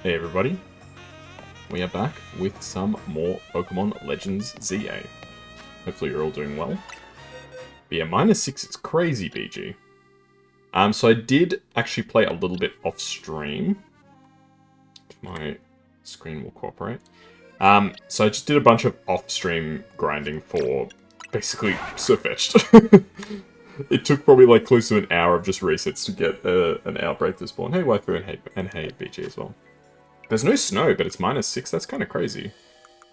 Hey everybody, we are back with some more Pokemon Legends ZA. Hopefully you're all doing well. But yeah, -6 is crazy, BG. So I did actually play a little bit off stream. If my screen will cooperate. So I just did a bunch of off-stream grinding for basically Surfetched. It took probably like close to an hour of just resets to get an outbreak to spawn. Hey Waifu and hey BG as well. There's no snow, but it's -6. That's kind of crazy.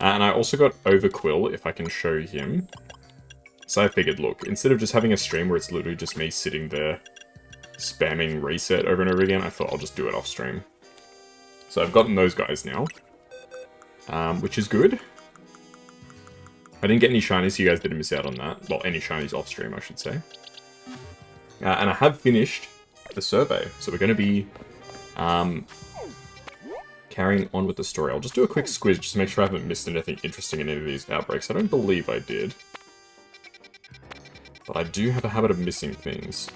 And I also got Overquill, if I can show him. So I figured, look, instead of just having a stream where it's literally just me sitting there spamming reset over and over again, I thought I'll just do it off stream. So I've gotten those guys now, which is good. I didn't get any shinies, so you guys didn't miss out on that. Well, any shinies off stream, I should say. And I have finished the survey, so we're going to be carrying on with the story. I'll just do a quick squiz just to make sure I haven't missed anything interesting in any of these outbreaks. I don't believe I did. But I do have a habit of missing things.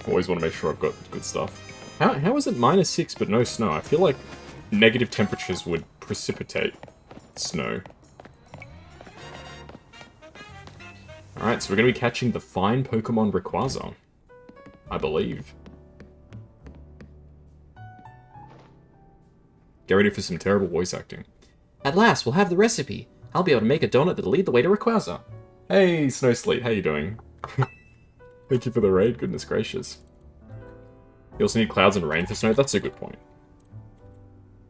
Always want to make sure I've got good stuff. How is it -6 but no snow? I feel like negative temperatures would precipitate snow. Alright, so we're going to be catching the Fine Pokemon Rayquaza, I believe. Get ready for some terrible voice acting. At last, we'll have the recipe. I'll be able to make a donut that'll lead the way to Rayquaza. Hey, Snowsleet, how you doing? Thank you for the raid, goodness gracious. You also need clouds and rain for snow? That's a good point.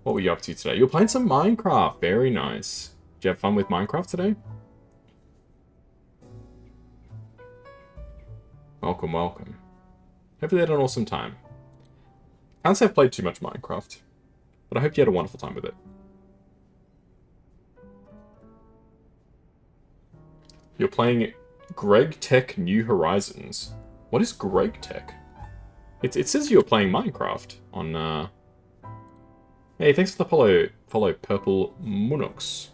What were you up to today? You were playing some Minecraft, very nice. Did you have fun with Minecraft today? Welcome, welcome. Hopefully you had an awesome time. Can't say I've played too much Minecraft, but I hope you had a wonderful time with it. You're playing Greg Tech New Horizons. What is Greg Tech? It says you're playing Minecraft on, Hey, thanks for the follow Purple Munox.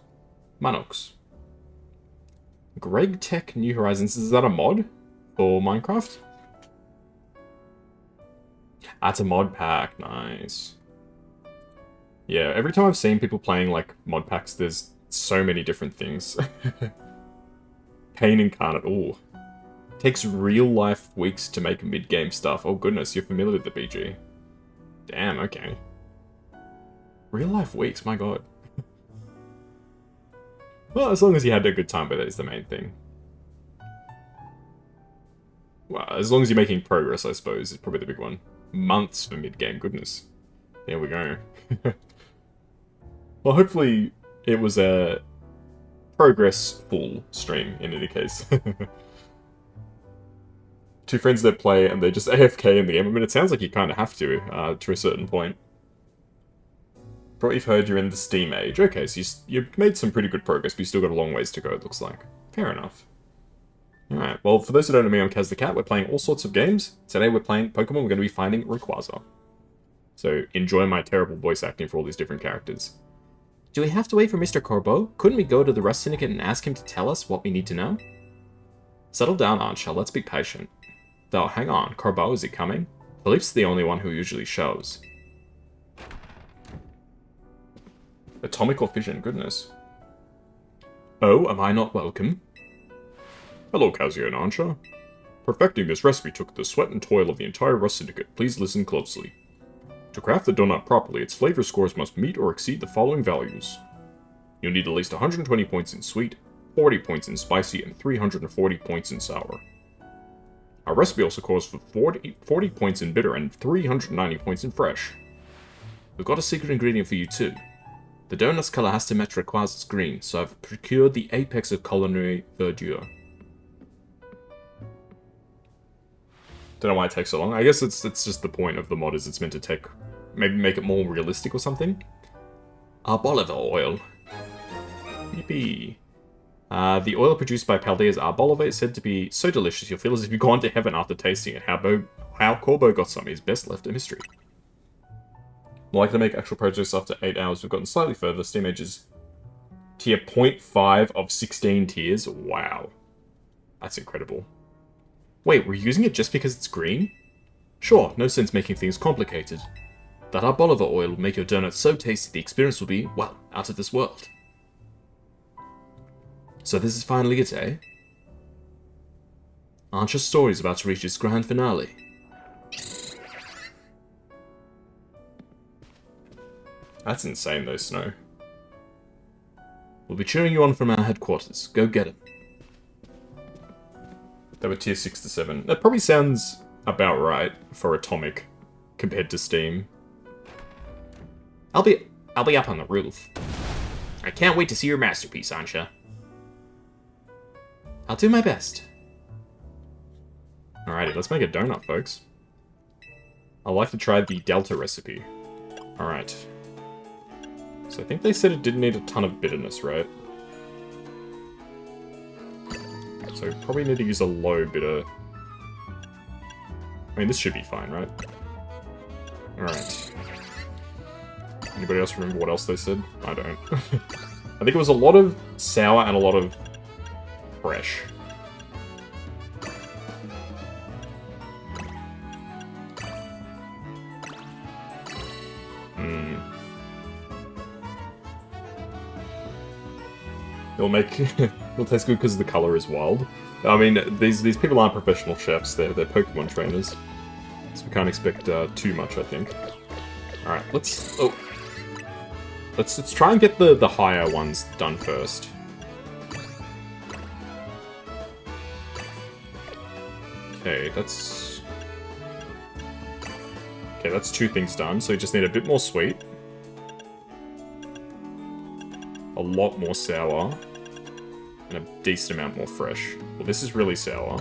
Greg Tech New Horizons, is that a mod? For Minecraft? That's a mod pack, nice. Yeah, every time I've seen people playing like mod packs, there's so many different things. Pain incarnate, ooh. Takes real life weeks to make mid-game stuff. Oh goodness, you're familiar with the BG. Damn, okay. Real life weeks, my god. Well, as long as you had a good time with it is the main thing. Well, as long as you're making progress, I suppose, is probably the big one. Months for mid-game, goodness. There we go. Well, hopefully it was a progress-full stream, in any case. Two friends that play, and they're just AFK in the game. I mean, it sounds like you kind of have to a certain point. From what you've heard, you're in the Steam age. Okay, so you've made some pretty good progress, but you still got a long ways to go, it looks like. Fair enough. Alright, well, for those who don't know me, I'm Kaz the Cat. We're playing all sorts of games. Today we're playing Pokemon. We're going to be finding Rayquaza. So, enjoy my terrible voice acting for all these different characters. Do we have to wait for Mr. Corbeau? Couldn't we go to the Rust Syndicate and ask him to tell us what we need to know? Settle down, Ansha. Let's be patient. Though, hang on. Corbeau, is he coming? Philippe's the only one who usually shows. Atomic or fission, goodness. Oh, am I not welcome? Hello, Kazuya and Ansha. Perfecting this recipe took the sweat and toil of the entire Rust Syndicate. Please listen closely. To craft the donut properly, its flavor scores must meet or exceed the following values. You'll need at least 120 points in sweet, 40 points in spicy, and 340 points in sour. Our recipe also calls for 40 points in bitter and 390 points in fresh. We've got a secret ingredient for you too. The donut's color has to match Rayquaza's green, so I've procured the apex of culinary verdure. Don't know why it takes so long. I guess it's just the point of the mod is it's meant to take... Maybe make it more realistic or something? Arbolive oil. Yippee. The oil produced by Paldea's Arbolive is said to be so delicious you'll feel as if you've gone to heaven after tasting it. How Corbeau got some is best left a mystery. More likely to make actual progress after 8 hours. We've gotten slightly further. Steam Age is tier 0.5 of 16 tiers. Wow. That's incredible. Wait, we're using it just because it's green? Sure, no sense making things complicated. That hot Bolivar oil will make your donuts so tasty the experience will be, well, out of this world. So this is finally it, eh? Ansha's story is about to reach its grand finale. That's insane though, Snow. We'll be cheering you on from our headquarters. Go get him. They were tier 6 to 7. That probably sounds about right for Atomic compared to Steam. I'll be up on the roof. I can't wait to see your masterpiece, Ansha. I'll do my best. Alrighty, let's make a donut, folks. I'd like to try the Delta recipe. Alright. So I think they said it didn't need a ton of bitterness, right? So we probably need to use a low bitter. I mean, this should be fine, right? Alright. Anybody else remember what else they said? I don't. I think it was a lot of sour and a lot of fresh. It'll taste good because the color is wild. I mean, these people aren't professional chefs, they're Pokemon trainers. So we can't expect too much, I think. Alright, let's try and get the higher ones done first. Okay, that's 2 things done, so we just need a bit more sweet. A lot more sour. And a decent amount more fresh. Well, this is really sour.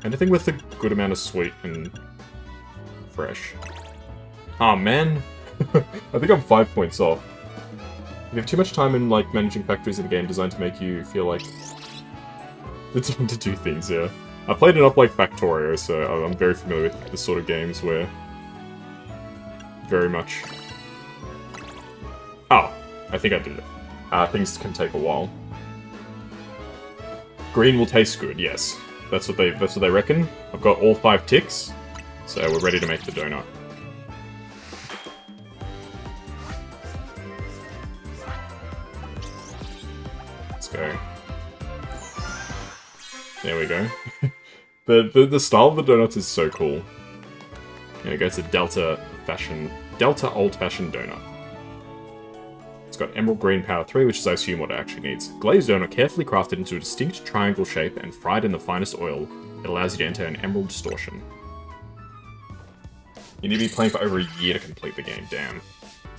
Anything with a good amount of sweet and fresh. Ah, man. I think I'm 5 points off. You have too much time in, like, managing factories in a game designed to make you feel like it's time to do things, yeah. I played enough, like, Factorio, so I'm very familiar with the sort of games where very much. Oh, I think I did it. Things can take a while. Green will taste good, yes. That's what they reckon. I've got all 5 ticks, so we're ready to make the donut. Let's go. There we go. the style of the donuts is so cool. There we go, it's a Delta old-fashioned donut. It's got Emerald Green Power 3, which is, I assume, what it actually needs. Glazed donut carefully crafted into a distinct triangle shape and fried in the finest oil. It allows you to enter an Emerald Distortion. You need to be playing for over a year to complete the game, damn.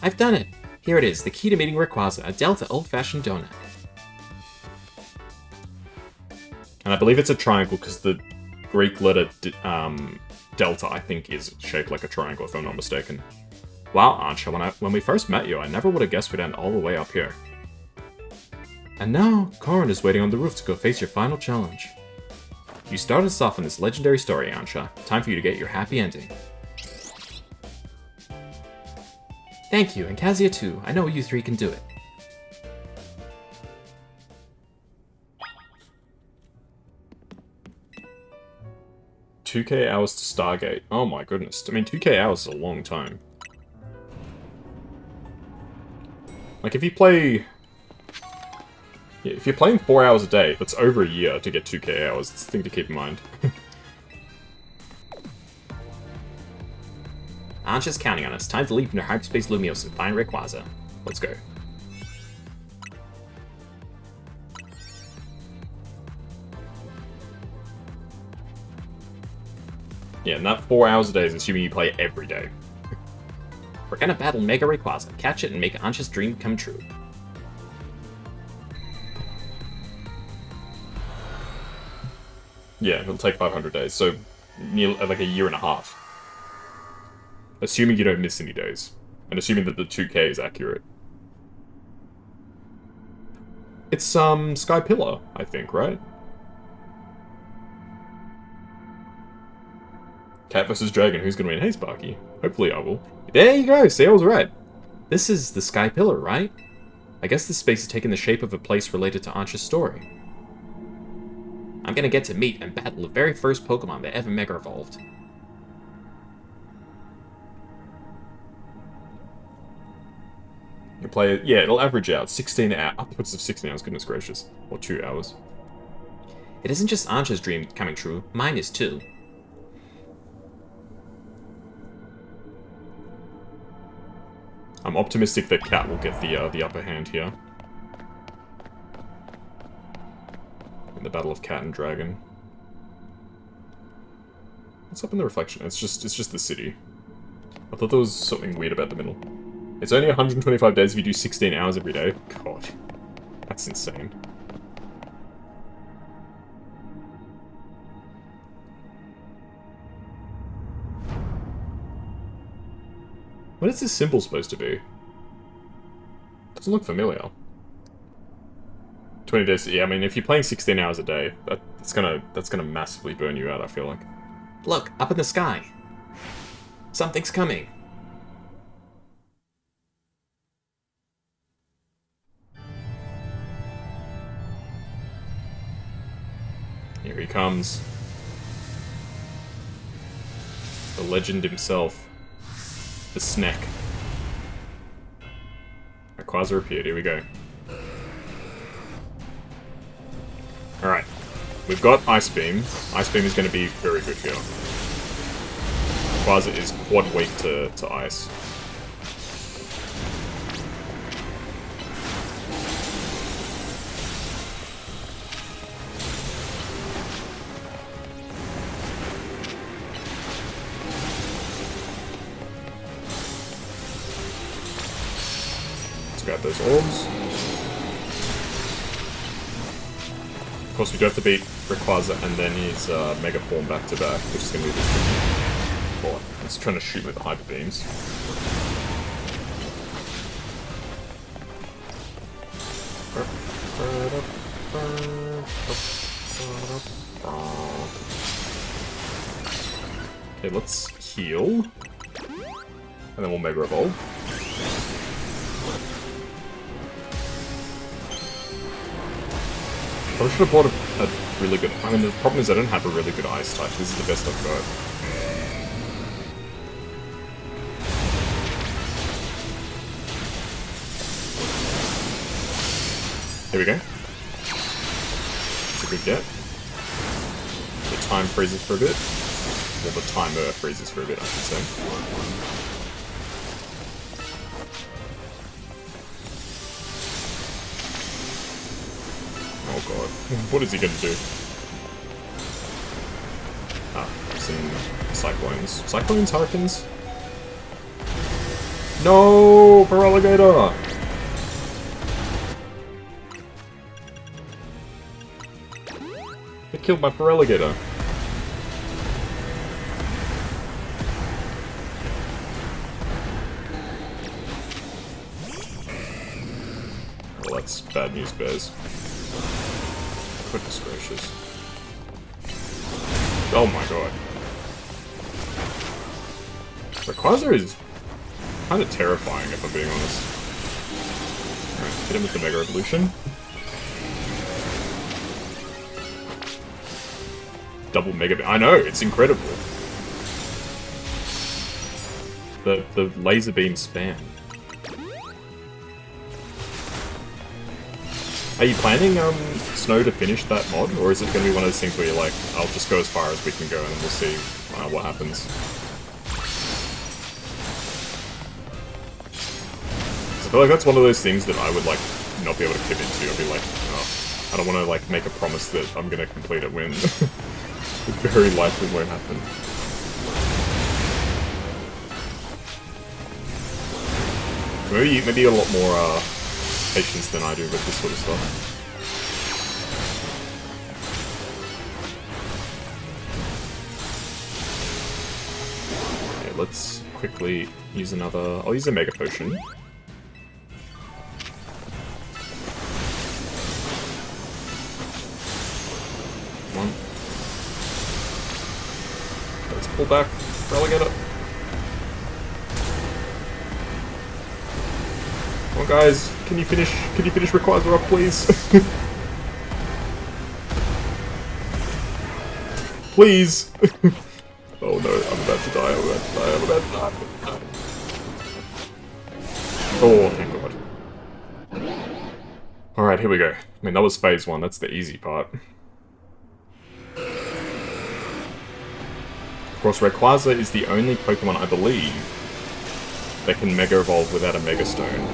I've done it! Here it is, the key to meeting Rayquaza, a Delta old-fashioned donut. And I believe it's a triangle because the Greek letter Delta, I think, is shaped like a triangle, if I'm not mistaken. Wow, Ansha, when we first met you, I never would have guessed we'd end all the way up here. And now, Korin is waiting on the roof to go face your final challenge. You started us off in this legendary story, Ansha. Time for you to get your happy ending. Thank you, and Kazuya too. I know you 3 can do it. $2K hours to Stargate. Oh my goodness. I mean, 2K hours is a long time. Like, if you play... Yeah, if you're playing 4 hours a day, that's over a year to get 2K hours. It's a thing to keep in mind. Ansha's counting on us. Time to leap into Hyperspace Lumiose and Fine Rayquaza. Let's go. Yeah, and that 4 hours a day is assuming you play every day. We're gonna battle Mega Rayquaza, catch it, and make Ansha's dream come true. Yeah, it'll take 500 days, so like a year and a half. Assuming you don't miss any days. And assuming that the 2K is accurate. It's, Sky Pillar, I think, right? Cat versus Dragon, who's gonna win? Hey, Sparky. Hopefully I will. There you go, see, I was right. This is the Sky Pillar, right? I guess this space has taken the shape of a place related to Ansha's story. I'm gonna get to meet and battle the very first Pokemon that ever Mega Evolved. You play it, yeah, it'll average out 16 hours, upwards of 16 hours, goodness gracious. Or 2 hours. It isn't just Ansha's dream coming true, mine is too. I'm optimistic that Cat will get the upper hand here. In the battle of Cat and Dragon. What's up in the reflection? It's just the city. I thought there was something weird about the middle. It's only 125 days if you do 16 hours every day. God, that's insane. What is this symbol supposed to be? Doesn't look familiar. 20 days, yeah, I mean, if you're playing 16 hours a day, that's gonna massively burn you out, I feel like. Look, up in the sky. Something's coming. Here he comes. The legend himself. The snack. Rayquaza appeared, here we go. Alright. We've got Ice Beam. Ice Beam is going to be very good here. Rayquaza is quad weak to ice. Let's grab those orbs. Of course, we do have to beat Rayquaza and then his Mega Form back to back, which is going to be a bit tricky. Oh, he's trying to shoot with the Hyper Beams. Okay, let's heal. And then we'll Mega Evolve. I should have bought a really good... I mean, the problem is I don't have a really good ice type. This is the best I've got. Here we go. It's a good get. The time freezes for a bit. Well, the timer freezes for a bit, I should say. Oh god. What is he going to do? Ah, some Cyclones. Cyclones? Hurricanes? No! Feraligatr! It killed my Feraligatr. Well, that's bad news, Bears. Goodness gracious. Oh my god. Rayquaza is kind of terrifying, if I'm being honest. Alright, hit him with the Mega Evolution. Double Mega... I know, it's incredible. The laser beam spam. Are you planning, Snow to finish that mod, or is it going to be one of those things where you're like, I'll just go as far as we can go and then we'll see what happens? So I feel like that's one of those things that I would, like, not be able to commit to. I'd be like, oh, I don't want to, like, make a promise that I'm going to complete it when it very likely won't happen. Maybe a lot more, patience than I do with this sort of stuff. Okay, let's quickly use another... I'll use a Mega Potion. Come on. Let's pull back. Relegate it. Guys, can you finish Rayquaza off, please? Please! Oh no, I'm about to die, I'm about to die, I'm about to die. Oh, thank God. Alright, here we go. I mean, that was phase 1, that's the easy part. Of course, Rayquaza is the only Pokemon, I believe, that can Mega Evolve without a Mega Stone.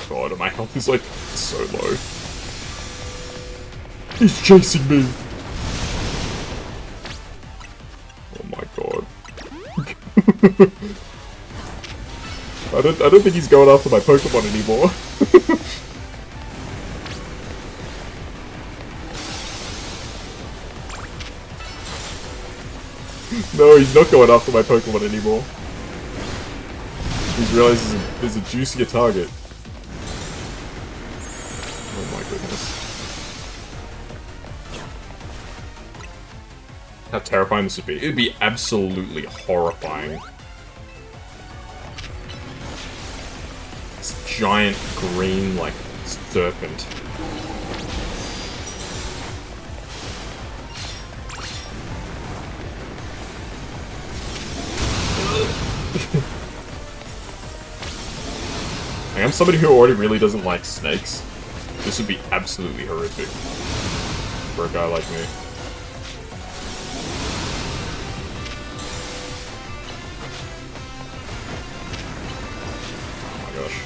God, my health is like so low. He's chasing me! Oh my God. I don't think he's going after my Pokemon anymore. No, he's not going after my Pokemon anymore. He's realized there's a juicier target. Oh my goodness. How terrifying this would be. It would be absolutely horrifying. This giant green, like, serpent. I'm somebody who already really doesn't like snakes. This would be absolutely horrific for a guy like me. Oh my gosh.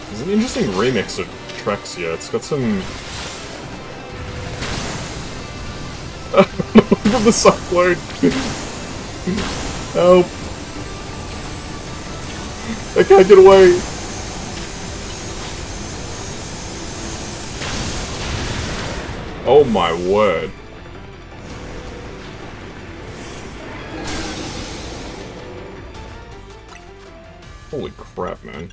There's an interesting remix of tracks here. It's got some... Look at the cyclone! Help! I can't get away! Oh my word. Holy crap, man.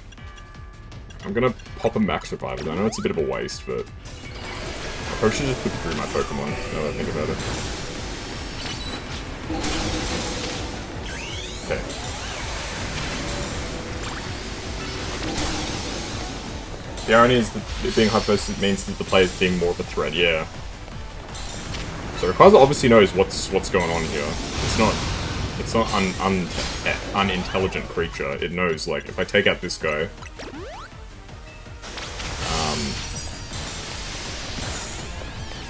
I'm gonna pop a max revival. I know it's a bit of a waste, but... I probably should just put through my Pokemon, now that I think about it. Okay. The irony is that it being hypothesis means that the player's being more of a threat, yeah. So Rayquaza obviously knows what's going on here. It's not unintelligent creature. It knows, like, if I take out this guy,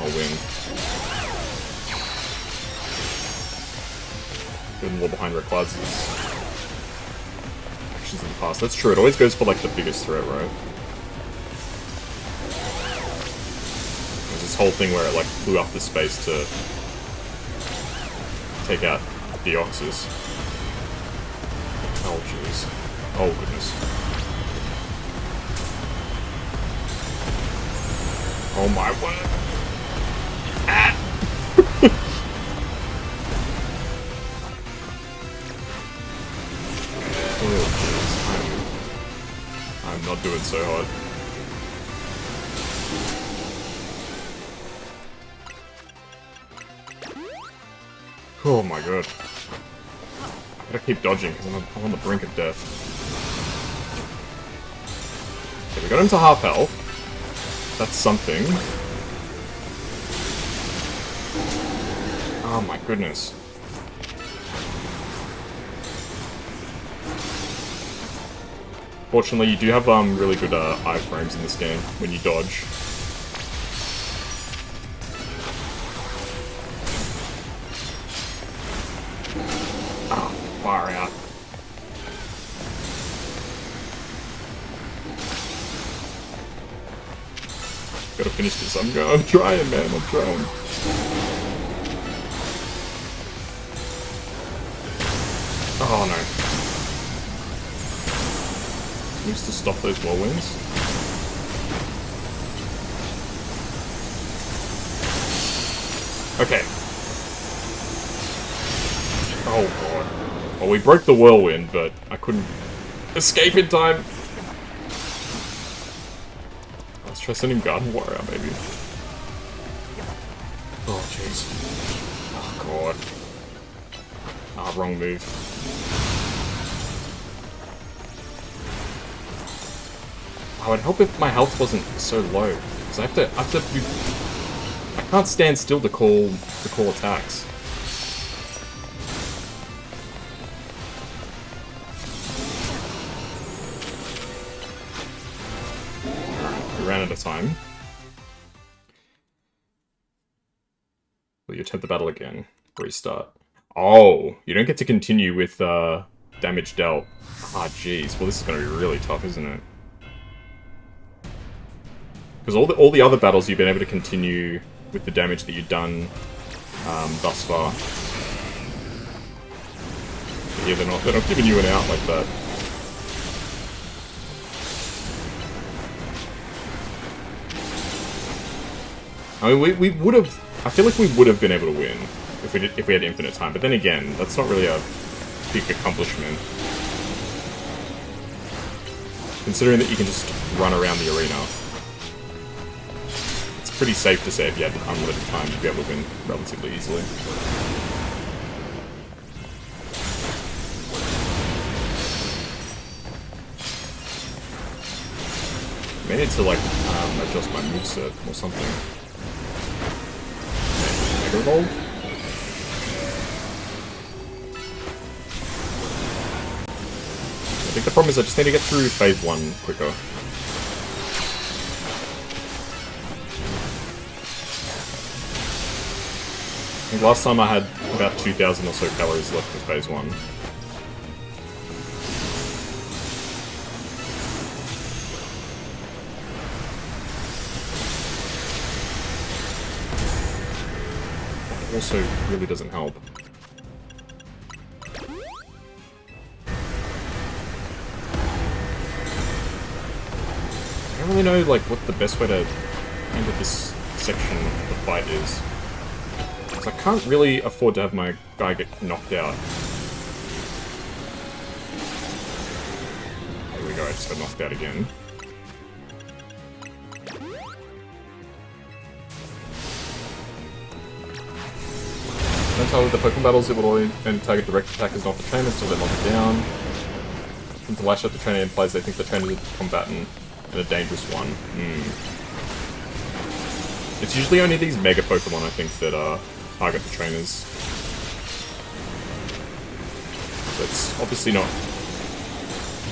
I'll win. Good more behind Rayquaza's actions in the past. That's true. It always goes for like the biggest threat, right? There's this whole thing where it like blew up the space to take out Deoxys. Oh jeez. Oh goodness. Oh my word. Ah! Oh jeez. I'm not doing so hot. Oh my god. I gotta keep dodging because I'm on the brink of death. Okay, we got him to half health. That's something. Oh my goodness. Fortunately, you do have really good iframes in this game when you dodge. Oh, far out. Gotta finish this. I'm trying, man. I'm trying. Oh no. Used to stop those whirlwinds. Okay. Oh god. Well, we broke the whirlwind, but I couldn't escape in time. Let's try sending Garden Warrior, maybe. jeez. Oh, God. Ah, wrong move. I would help if my health wasn't so low. Because I can't stand still to call attacks. We ran out of time. Will you attempt the battle again? Restart. Oh, you don't get to continue with damage dealt. Ah, jeez. Well, this is going to be really tough, isn't it? Because all the other battles you've been able to continue with the damage that you've done thus far. But yeah, they're not giving you an out like that. I mean, we would have. I feel like we would have been able to win if we had infinite time. But then again, that's not really a big accomplishment, considering that you can just run around the arena. It's pretty safe to say if you had unlimited time, you'd be able to win relatively easily. I may need to like adjust my moveset or something. Mega Evolve? I think the problem is I just need to get through phase 1 quicker. I think last time I had about 2,000 or so calories left for phase 1. Also really doesn't help. I don't really know like what the best way to handle this section of the fight is. Because I can't really afford to have my guy get knocked out. There we go, I just got knocked out again. Don't tell with the Pokemon battles, it will only target direct attackers, not the trainers, until they're knocked down. And to lash at the trainer implies they think the trainer is a combatant and a dangerous one. It's usually only these Mega Pokemon, I think, that target the trainers. That's obviously not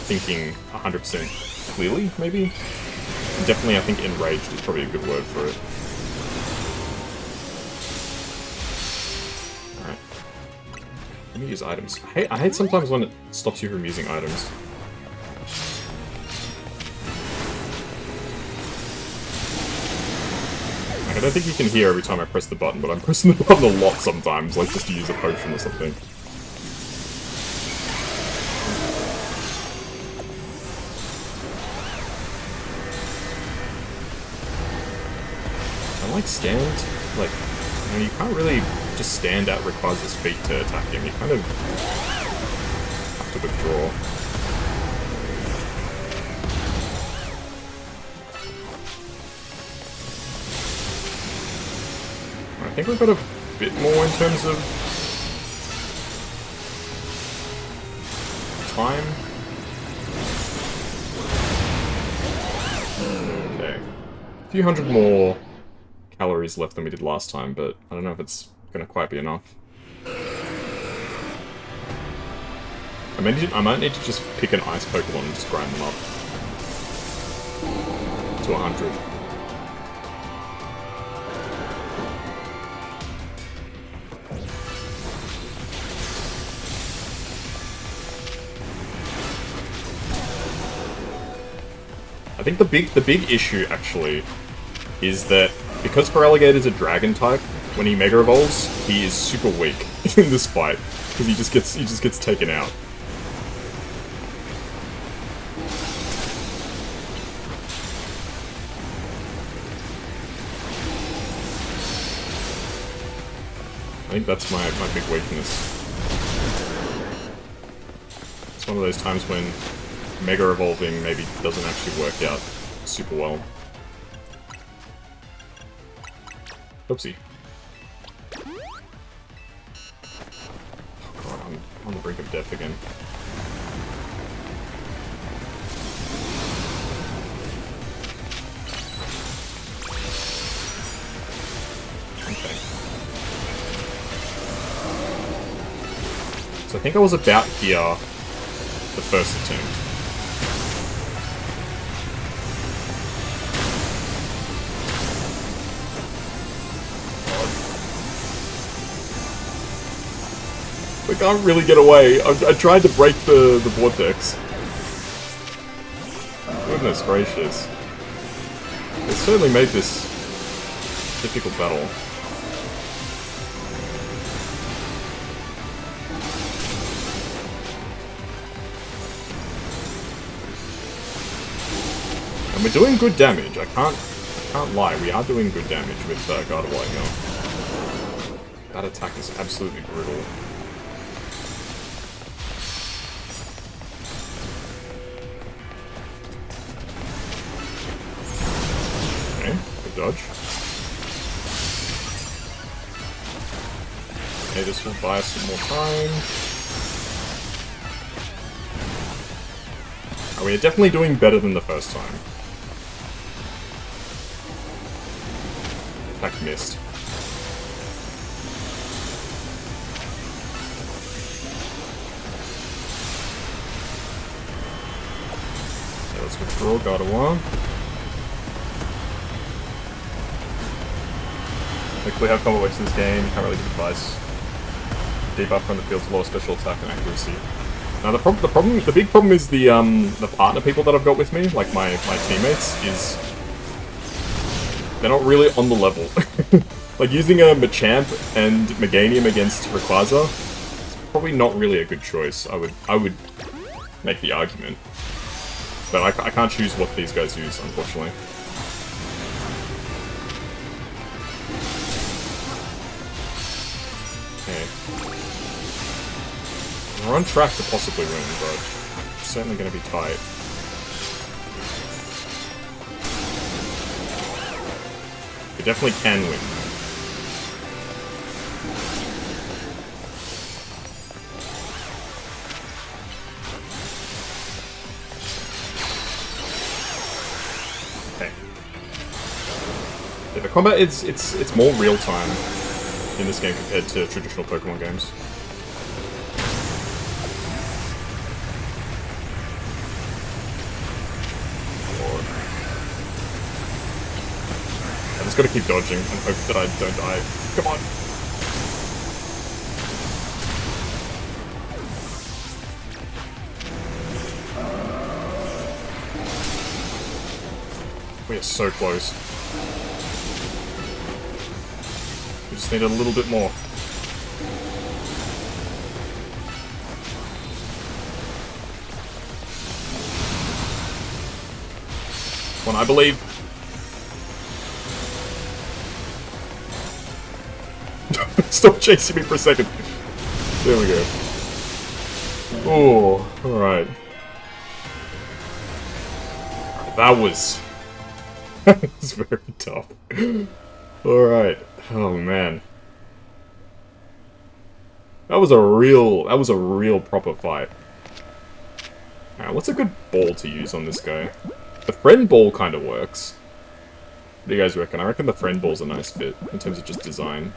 thinking 100% clearly, maybe? And definitely, I think Enraged is probably a good word for it. Let me use items. I hate sometimes when it stops you from using items. Like, I don't think you can hear every time I press the button, but I'm pressing the button a lot sometimes, like just to use a potion or something. I like stand, like, you know, you can't really just stand at Rayquaza's feet to attack him. You kind of have to withdraw. I think we've got a bit more in terms of time. Okay. A few hundred more calories left than we did last time, but I don't know if it's gonna quite be enough. I might need to just pick an ice Pokemon and just grind them up to 100. I think the big issue actually is that because Feraligator's a dragon type, when he Mega Evolves, he is super weak in this fight because he just gets taken out. I think that's my big weakness. It's one of those times when Mega Evolving maybe doesn't actually work out super well. Oopsie. On the brink of death again. Okay. So I think I was about here the first attempt. I can't really get away. I tried to break the vortex. Goodness gracious. It certainly made this difficult battle. And we're doing good damage. I can't lie. We are doing good damage with Gardevoir now. That attack is absolutely brutal. Dodge. Okay, this will buy us some more time. Oh, we are definitely doing better than the first time. Attack missed. Okay, let's withdraw Gardevoir. Hopefully have combo waste in this game, can't really give advice. Debuff from the field's lower special attack and accuracy. Now the big problem is the partner people that I've got with me, like my teammates, is they're not really on the level. Like using a Machamp and Meganium against Rayquaza, it's probably not really a good choice. I would make the argument. But I can't choose what these guys use, unfortunately. Okay. We're on track to possibly win, but it's certainly going to be tight. We definitely can win. Okay. Yeah, the combat it's more real time in this game compared to traditional Pokemon games. Lord. I just gotta keep dodging and hope that I don't die. Come on! We are so close. We just need a little bit more. Come on, I believe. Stop chasing me for a second. There we go. Oh, alright. That was... that was very tough. Alright. Oh, man. That was a real proper fight. Alright, what's a good ball to use on this guy? The friend ball kind of works. What do you guys reckon? I reckon the friend ball's a nice fit, in terms of just design.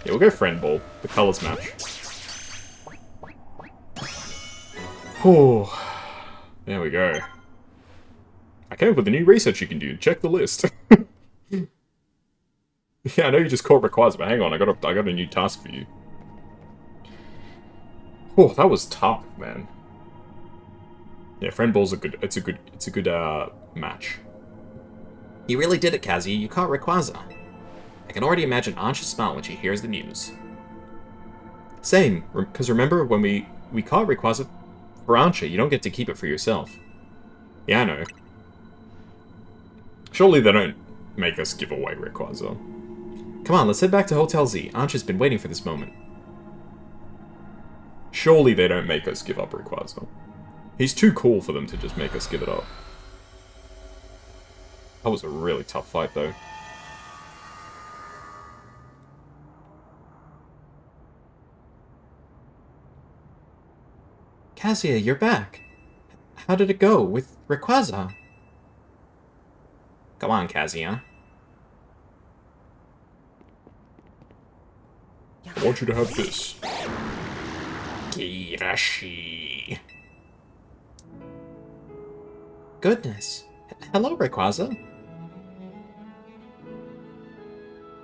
Yeah, we'll go friend ball. The colors match. Oh, there we go. I came up with a new research you can do. Check the list. Yeah, I know you just caught Rayquaza, but hang on, I got a new task for you. Oh, that was tough, man. Yeah, friend ball's a good match. You really did it, Kazuya. You caught Rayquaza. I can already imagine Ansha's smile when she hears the news. Same, because remember when we caught Rayquaza for Ansha, you don't get to keep it for yourself. Yeah, I know. Surely they don't make us give away Rayquaza. Come on, let's head back to Hotel Z. Ansha's been waiting for this moment. Surely they don't make us give up Rayquaza. He's too cool for them to just make us give it up. That was a really tough fight, though. Kazuya, you're back. How did it go with Rayquaza? Come on, Kazuya. I want you to have this. Kirashi. Goodness. Hello, Rayquaza.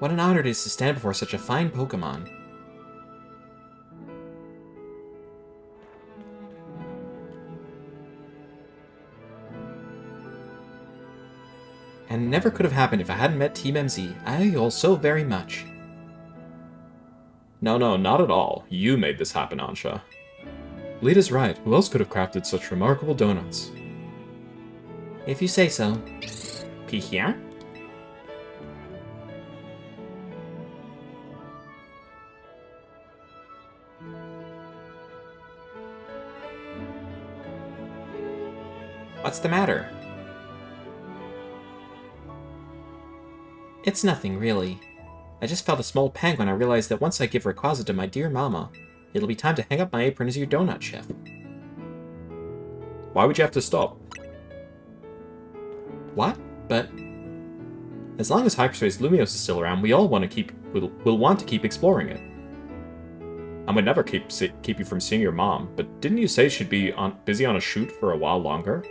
What an honor it is to stand before such a fine Pokemon. And never could have happened if I hadn't met Team MZ. I owe you all so very much. No, not at all. You made this happen, Ansha. Lita's right. Who else could have crafted such remarkable donuts? If you say so. Pihia? What's the matter? It's nothing, really. I just felt a small pang when I realized that once I give Rayquaza to my dear mama, it'll be time to hang up my apron as your donut chef. Why would you have to stop? What? But as long as Hyperspace Lumiose is still around, we all want to we'll want to keep exploring it. I would never keep you from seeing your mom, but didn't you say she'd be busy on a shoot for a while longer?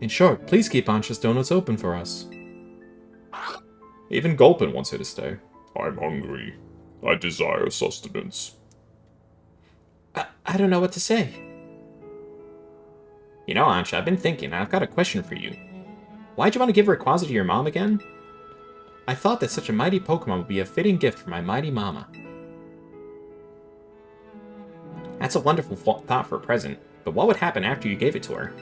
In short, please keep Ansha's donuts open for us. Even Gulpin wants her to stay. I'm hungry. I desire sustenance. I don't know what to say. You know, Ansha, I've been thinking, and I've got a question for you. Why'd you want to give Rayquaza to your mom again? I thought that such a mighty Pokemon would be a fitting gift for my mighty mama. That's a wonderful thought for a present, but what would happen after you gave it to her?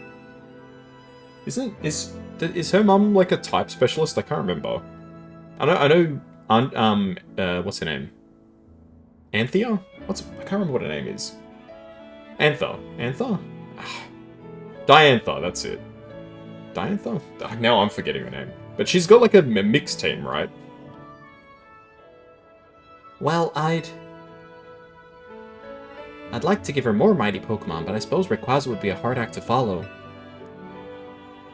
Is her mum like a type specialist? I can't remember. I know. What's her name? Anthea? I can't remember what her name is. Antha. Diantha, that's it. Diantha? Now I'm forgetting her name. But she's got like a mixed team, right? Well, I'd like to give her more mighty Pokemon, but I suppose Rayquaza would be a hard act to follow.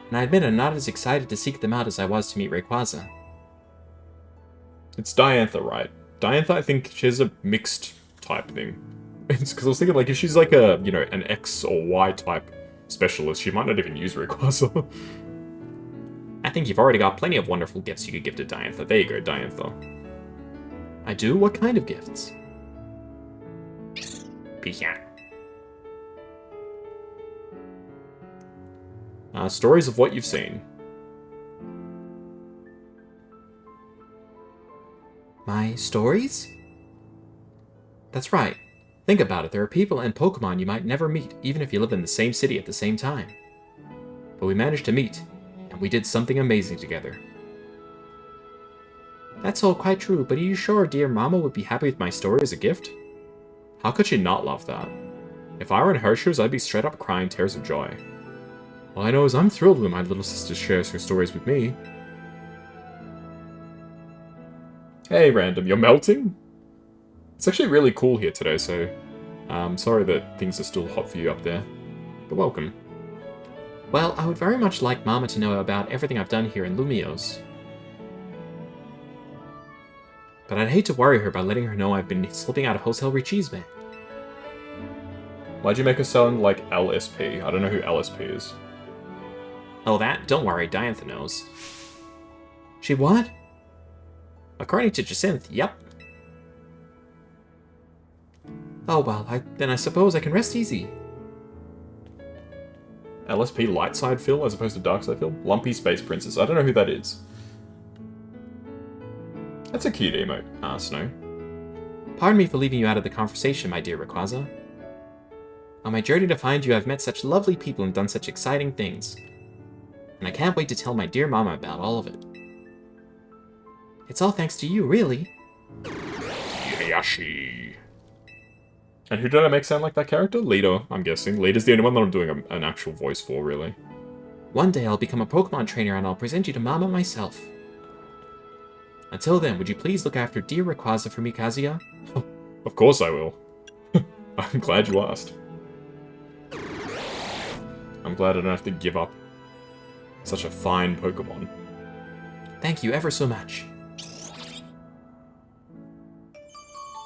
And I admit I'm not as excited to seek them out as I was to meet Rayquaza. It's Diantha, right? Diantha, I think she has a mixed type thing. It's because I was thinking, like, if she's like a, you know, an X or Y type specialist, she might not even use Rayquaza. I think you've already got plenty of wonderful gifts you could give to Diantha. There you go, Diantha. I do? What kind of gifts? Pihia. Stories of what you've seen. My stories? That's right. Think about it, there are people and Pokemon you might never meet, even if you live in the same city at the same time. But we managed to meet, and we did something amazing together. That's all quite true, but are you sure dear Mama would be happy with my story as a gift? How could she not love that? If I were in her shoes, I'd be straight up crying tears of joy. All I know is I'm thrilled when my little sister shares her stories with me. Hey, Random, you're melting? It's actually really cool here today, so I'm sorry that things are still hot for you up there. But welcome. Well, I would very much like Mama to know about everything I've done here in Lumiose. But I'd hate to worry her by letting her know I've been slipping out of Hotel Richizme. Why'd you make her sound like LSP? I don't know who LSP is. Oh, that? Don't worry, Diantha knows. She what? According to Jacinth, yep. Oh well, then I suppose I can rest easy. LSP Lightside Phil as opposed to Darkside Phil? Lumpy Space Princess. I don't know who that is. That's a cute emote, Snow. Pardon me for leaving you out of the conversation, my dear Rayquaza. On my journey to find you, I've met such lovely people and done such exciting things. And I can't wait to tell my dear Mama about all of it. It's all thanks to you, really. Yashi. And who did I make sound like that character? Lita, I'm guessing. Lita's the only one that I'm doing an actual voice for, really. One day I'll become a Pokemon trainer and I'll present you to Mama myself. Until then, would you please look after dear Rayquaza for me, Kazuya? Of course I will. I'm glad you asked. I'm glad I don't have to give up such a fine Pokemon. Thank you ever so much.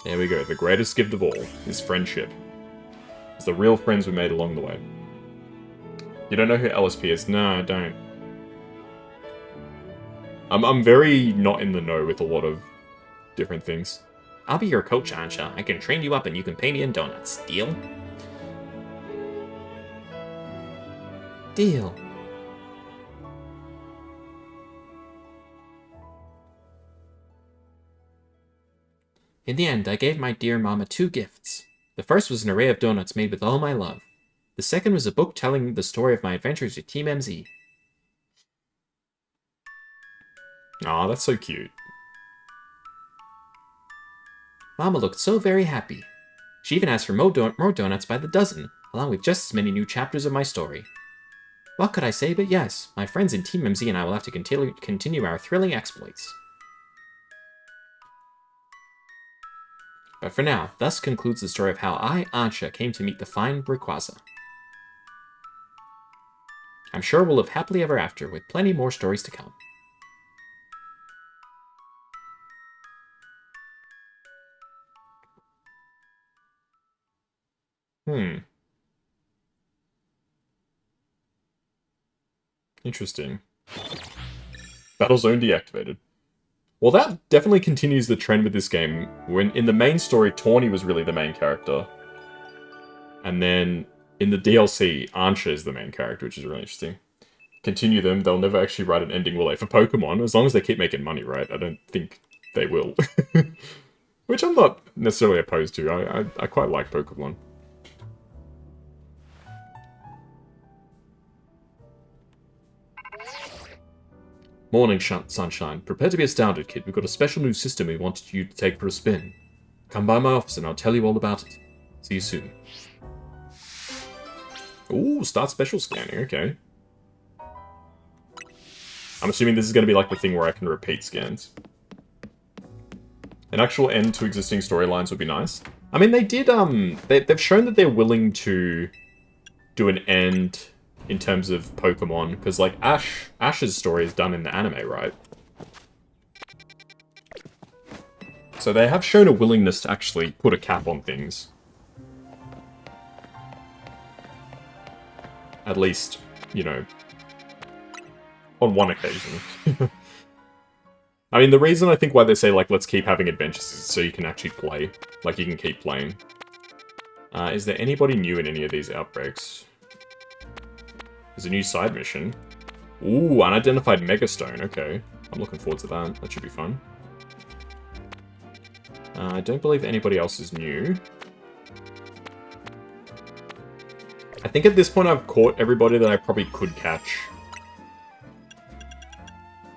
There we go. The greatest gift of all is friendship. It's the real friends we made along the way. You don't know who LSP is? No, I don't. I'm very not in the know with a lot of different things. I'll be your coach, Ansha. I can train you up and you can pay me in donuts. Deal? Deal. In the end, I gave my dear mama 2 gifts. The first was an array of donuts made with all my love. The second was a book telling the story of my adventures with Team MZ. Aw, that's so cute. Mama looked so very happy. She even asked for more donuts by the dozen, along with just as many new chapters of my story. What could I say but yes, my friends in Team MZ and I will have to continue our thrilling exploits. But for now, thus concludes the story of how I, Ansha, came to meet the Fine Rayquaza. I'm sure we'll live happily ever after, with plenty more stories to come. Interesting. Battle zone deactivated. Well, that definitely continues the trend with this game. When in the main story, Tawny was really the main character. And then in the DLC, Ansha is the main character, which is really interesting. Continue them, they'll never actually write an ending, will they? For Pokemon, as long as they keep making money, right? I don't think they will. Which I'm not necessarily opposed to. I quite like Pokemon. Morning, Sunshine. Prepare to be astounded, kid. We've got a special new system we wanted you to take for a spin. Come by my office and I'll tell you all about it. See you soon. Ooh, start special scanning, okay. I'm assuming this is going to be like the thing where I can repeat scans. An actual end to existing storylines would be nice. I mean, they did, they've shown that they're willing to do an end in terms of Pokemon, because, like, Ash's story is done in the anime, right? So they have shown a willingness to actually put a cap on things. At least, you know, on one occasion. I mean, the reason I think why they say, like, let's keep having adventures is so you can actually play. Like, you can keep playing. Is there anybody new in any of these outbreaks? There's a new side mission. Ooh, unidentified Megastone. Okay. I'm looking forward to that. That should be fun. I don't believe anybody else is new. I think at this point I've caught everybody that I probably could catch.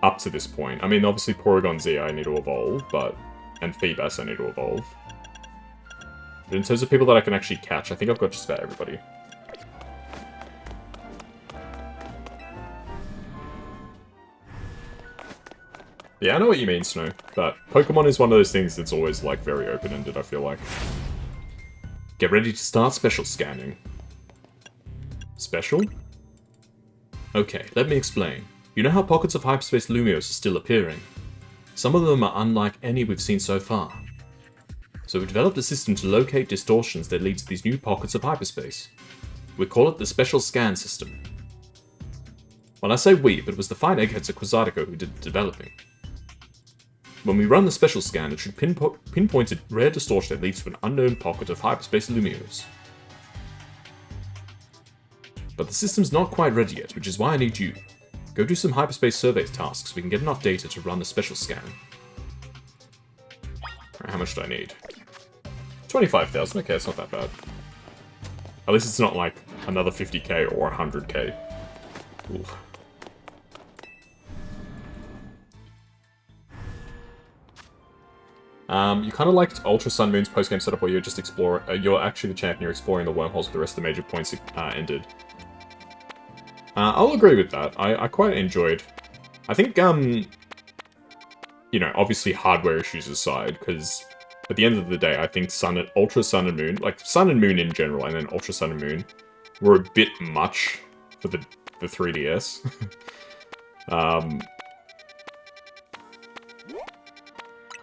Up to this point. I mean, obviously Porygon Z I need to evolve, but... and Feebas I need to evolve. But in terms of people that I can actually catch, I think I've got just about everybody. Yeah, I know what you mean, Snow, but Pokemon is one of those things that's always, like, very open-ended, I feel like. Get ready to start special scanning. Special? Okay, let me explain. You know how pockets of hyperspace Lumios are still appearing? Some of them are unlike any we've seen so far. So we've developed a system to locate distortions that lead to these new pockets of hyperspace. We call it the Special Scan System. When I say we, it was the fine eggheads at Quasartico who did the developing. When we run the special scan, it should pinpoint a rare distortion that leads to an unknown pocket of hyperspace Lumios. But the system's not quite ready yet, which is why I need you. Go do some hyperspace survey tasks so we can get enough data to run the special scan. Alright, how much do I need? 25,000, okay, it's not that bad. At least it's not like another 50k or 100k. Ooh. You kind of liked Ultra Sun Moon's post-game setup where you're just you're actually the champion, you're exploring the wormholes with the rest of the major points ended. I'll agree with that. I quite enjoyed. I think, you know, obviously hardware issues aside, because at the end of the day, I think Ultra Sun and Moon, like Sun and Moon in general, and then Ultra Sun and Moon, were a bit much for the 3DS.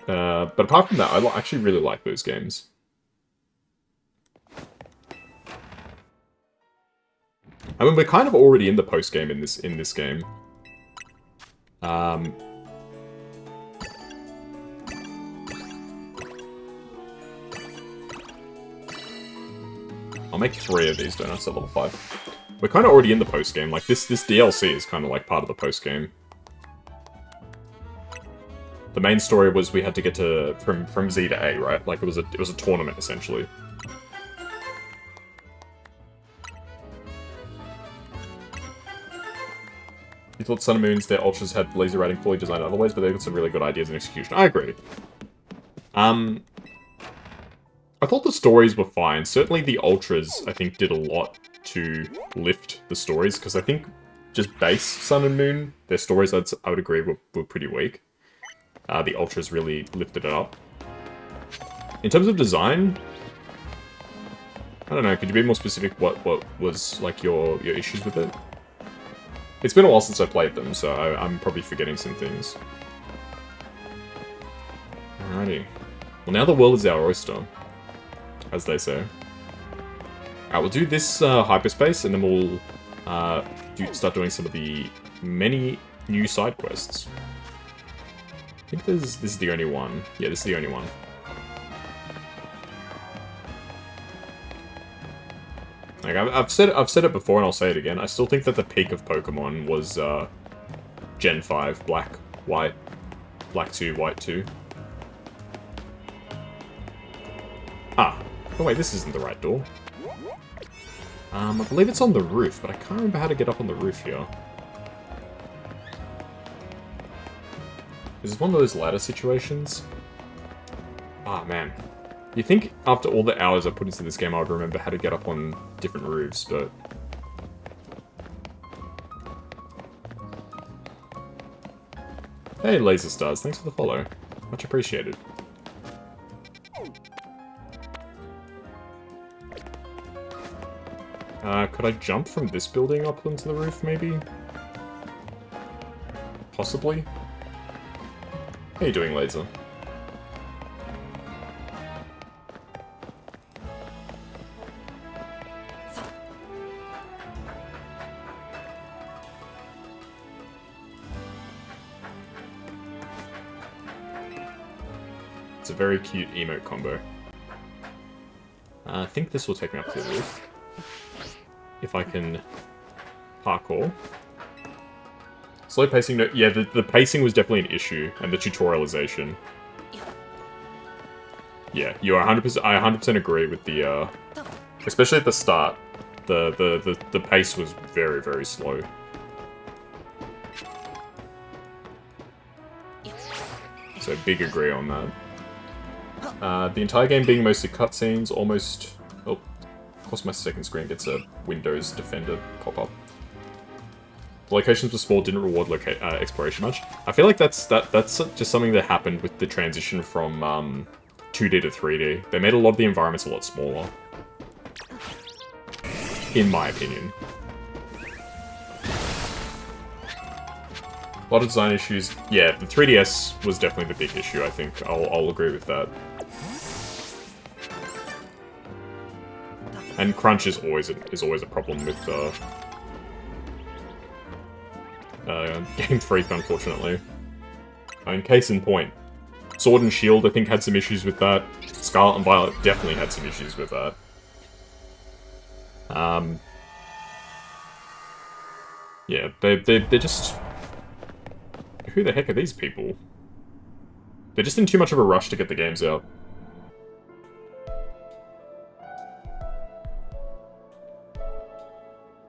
But apart from that, I actually really like those games. I mean, we're kind of already in the post game in this game. I'll make 3 of these donuts at level 5. We're kind of already in the post game. Like this DLC is kind of like part of the post game. The main story was we had to get to from Z to A, right? Like it was a tournament essentially. You thought Sun and Moon's their Ultras had laser writing fully designed otherwise, but they got some really good ideas and execution. I agree. I thought the stories were fine. Certainly the Ultras, I think, did a lot to lift the stories, because I think just base Sun and Moon, their stories, I would agree, were pretty weak. The Ultras really lifted it up. In terms of design, I don't know, could you be more specific what was, like, your issues with it? It's been a while since I played them, so I'm probably forgetting some things. Alrighty. Well, now the world is our oyster, as they say. Alright, we'll do this hyperspace, and then we'll start doing some of the many new side quests. I think this is the only one. Yeah, this is the only one. Like I've said it before, and I'll say it again. I still think that the peak of Pokemon was Gen 5, Black, White, Black 2, White 2. Ah, oh wait, this isn't the right door. I believe it's on the roof, but I can't remember how to get up on the roof here. Is this one of those ladder situations? Ah, man. You think after all the hours I put into this game I would remember how to get up on different roofs, but... Hey, Laser Stars, thanks for the follow. Much appreciated. Could I jump from this building up onto the roof, maybe? Possibly? How you doing, Laser? It's a very cute emote combo. I think this will take me up to the roof. If I can parkour. Slow pacing, no, yeah, the pacing was definitely an issue, and the tutorialization. Yeah, you are 100%, I 100% agree with the, especially at the start, the pace was very, very slow. So big agree on that. The entire game being mostly cutscenes, almost... Oh, of course my second screen gets a Windows Defender pop-up. The locations were small, didn't reward exploration much. I feel like that's just something that happened with the transition from 2D to 3D. They made a lot of the environments a lot smaller. In my opinion. A lot of design issues. Yeah, the 3DS was definitely the big issue, I think. I'll agree with that. And crunch is always a problem with Game Freak, unfortunately. I mean, case in point, Sword and Shield I think had some issues with that. Scarlet and Violet definitely had some issues with that. Yeah, they're just... Who the heck are these people? They're just in too much of a rush to get the games out.